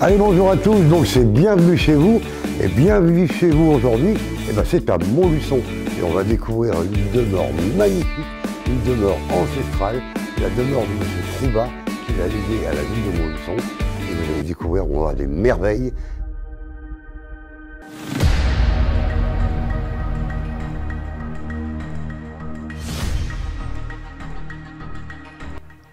Allez, bonjour à tous, donc c'est bienvenue chez vous, et bienvenue chez vous aujourd'hui, c'est à Montluçon, et on va découvrir une demeure magnifique, une demeure ancestrale, la demeure de M. Troubat, qui l'a léguée à la ville de Montluçon, et vous allez découvrir, on aura des merveilles.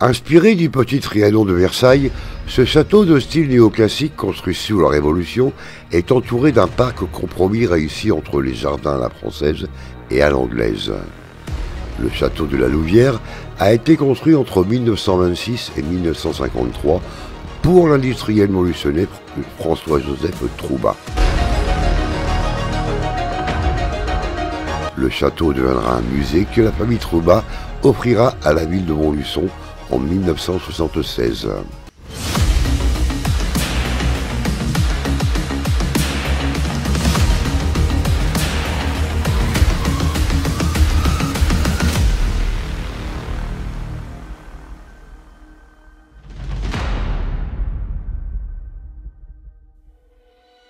Inspiré du petit Trianon de Versailles, ce château de style néoclassique construit sous la Révolution est entouré d'un parc compromis réussi entre les jardins à la française et à l'anglaise. Le château de la Louvière a été construit entre 1926 et 1953 pour l'industriel montluçonnais François-Joseph Troubat. Le château deviendra un musée que la famille Troubat offrira à la ville de Montluçon en 1976.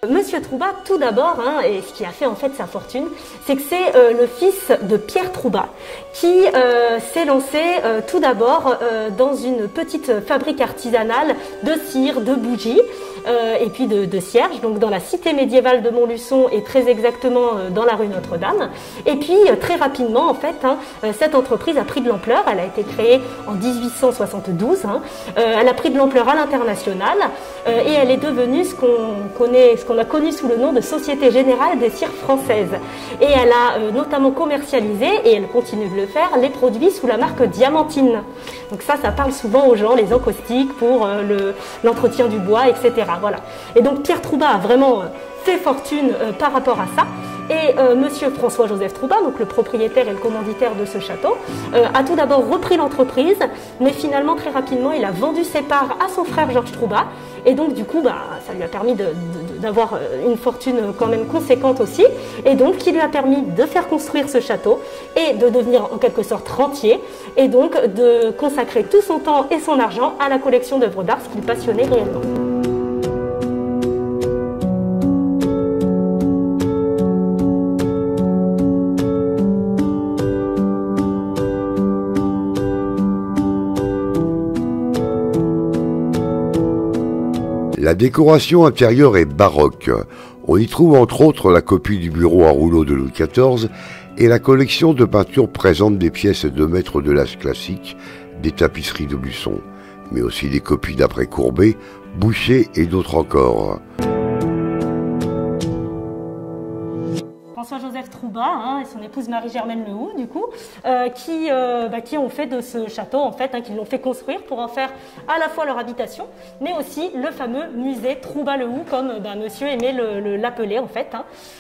Monsieur Troubat, tout d'abord, et ce qui a fait en fait sa fortune, c'est que c'est le fils de Pierre Troubat qui s'est lancé tout d'abord dans une petite fabrique artisanale de cire, de bougies et puis de cierges, donc dans la cité médiévale de Montluçon et très exactement dans la rue Notre-Dame. Et puis très rapidement, en fait, cette entreprise a pris de l'ampleur. Elle a été créée en 1872. Elle a pris de l'ampleur à l'international et elle est devenue ce qu'on a connu sous le nom de Société Générale des Cires Françaises. Et elle a notamment commercialisé, et elle continue de le faire, les produits sous la marque Diamantine. Donc ça parle souvent aux gens, les encaustiques pour l'entretien du bois, etc. Voilà. Et donc Pierre Troubat a vraiment fait fortune par rapport à ça. Et monsieur François-Joseph Troubat, donc le propriétaire et le commanditaire de ce château, a tout d'abord repris l'entreprise, mais finalement très rapidement il a vendu ses parts à son frère Georges Troubat, et donc du coup ça lui a permis d'avoir une fortune quand même conséquente aussi, et donc qui lui a permis de faire construire ce château et de devenir en quelque sorte rentier, et donc de consacrer tout son temps et son argent à la collection d'œuvres d'art, ce qu'il passionnait réellement. La décoration intérieure est baroque. On y trouve entre autres la copie du bureau à rouleau de Louis XIV et la collection de peintures présente des pièces de maîtres de l'âge classique, des tapisseries de Buisson, mais aussi des copies d'après Courbet, Boucher et d'autres encore. François-Joseph Troubat et son épouse Marie-Germaine Lehoux, du coup, qui ont fait de ce château, en fait, qui l'ont fait construire pour en faire à la fois leur habitation, mais aussi le fameux musée Troubat-Lehoux, comme monsieur aimait l'appeler, en fait.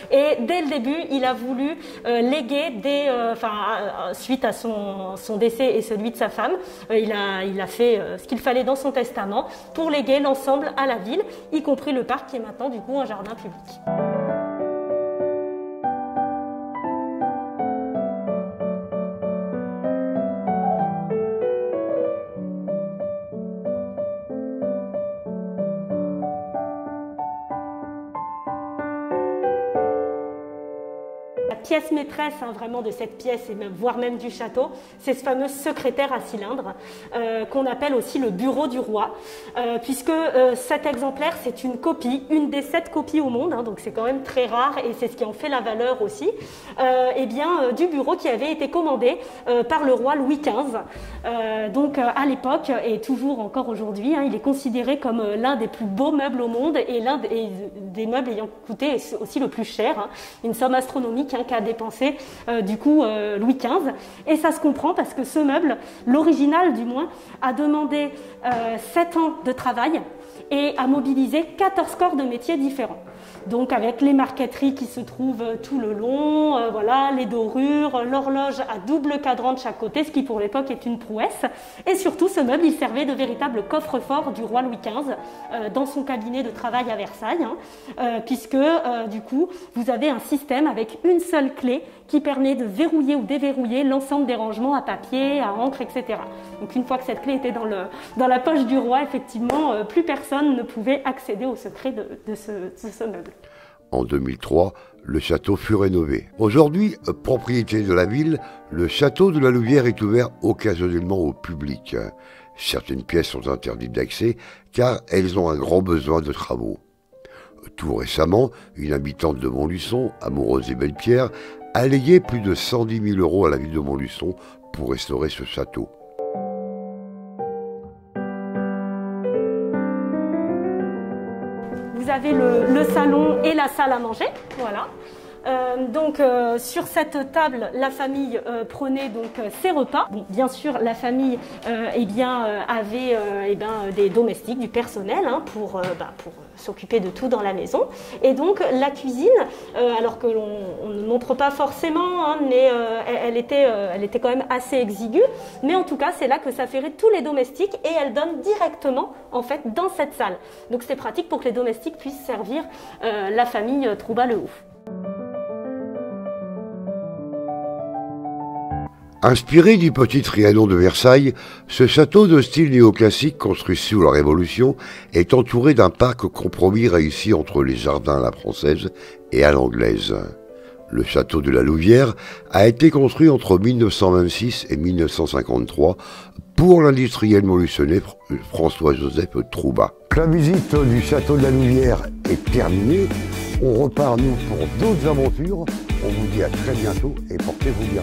Et dès le début, il a voulu léguer suite à son décès et celui de sa femme, il a fait ce qu'il fallait dans son testament pour léguer l'ensemble à la ville, y compris le parc qui est maintenant, du coup, un jardin public. La pièce maîtresse vraiment de cette pièce, et voire même du château, c'est ce fameux secrétaire à cylindre qu'on appelle aussi le bureau du roi, puisque cet exemplaire, c'est une copie, une des 7 copies au monde, donc c'est quand même très rare et c'est ce qui en fait la valeur aussi, du bureau qui avait été commandé par le roi Louis XV. Donc à l'époque, et toujours encore aujourd'hui, il est considéré comme l'un des plus beaux meubles au monde et l'un des meubles ayant coûté aussi le plus cher, une somme astronomique qu'a dépensé Louis XV. Et ça se comprend parce que ce meuble, l'original du moins, a demandé 7 ans de travail et a mobilisé 14 corps de métiers différents. Donc avec les marqueteries qui se trouvent tout le long, voilà, les dorures, l'horloge à double cadran de chaque côté, ce qui pour l'époque est une prouesse. Et surtout, ce meuble, il servait de véritable coffre-fort du roi Louis XV dans son cabinet de travail à Versailles, puisque du coup, vous avez un système avec une seule clé qui permet de verrouiller ou déverrouiller l'ensemble des rangements à papier, à encre, etc. Donc une fois que cette clé était dans la poche du roi, effectivement, plus personne ne pouvait accéder au secret de ce meuble. En 2003, le château fut rénové. Aujourd'hui, propriété de la ville, le château de la Louvière est ouvert occasionnellement au public. Certaines pièces sont interdites d'accès car elles ont un grand besoin de travaux. Tout récemment, une habitante de Montluçon, amoureuse des belles pierres, a légué plus de 110 000 € à la ville de Montluçon pour restaurer ce château. Vous avez le salon et la salle à manger, voilà. Sur cette table, la famille prenait ses repas. Bon, bien sûr, la famille avait des domestiques, du personnel pour s'occuper de tout dans la maison. Et donc la cuisine, alors que l'on ne montre pas forcément, mais elle était quand même assez exiguë. Mais en tout cas, c'est là que s'affairaient tous les domestiques et elle donne directement en fait dans cette salle. Donc c'est pratique pour que les domestiques puissent servir la famille Troubat-Le Houf. Inspiré du petit Trianon de Versailles, ce château de style néoclassique construit sous la Révolution est entouré d'un parc compromis réussi entre les jardins à la française et à l'anglaise. Le château de la Louvière a été construit entre 1926 et 1953 pour l'industriel montluçonnais François-Joseph Troubat. La visite du château de la Louvière est terminée. On repart nous pour d'autres aventures. On vous dit à très bientôt et portez-vous bien.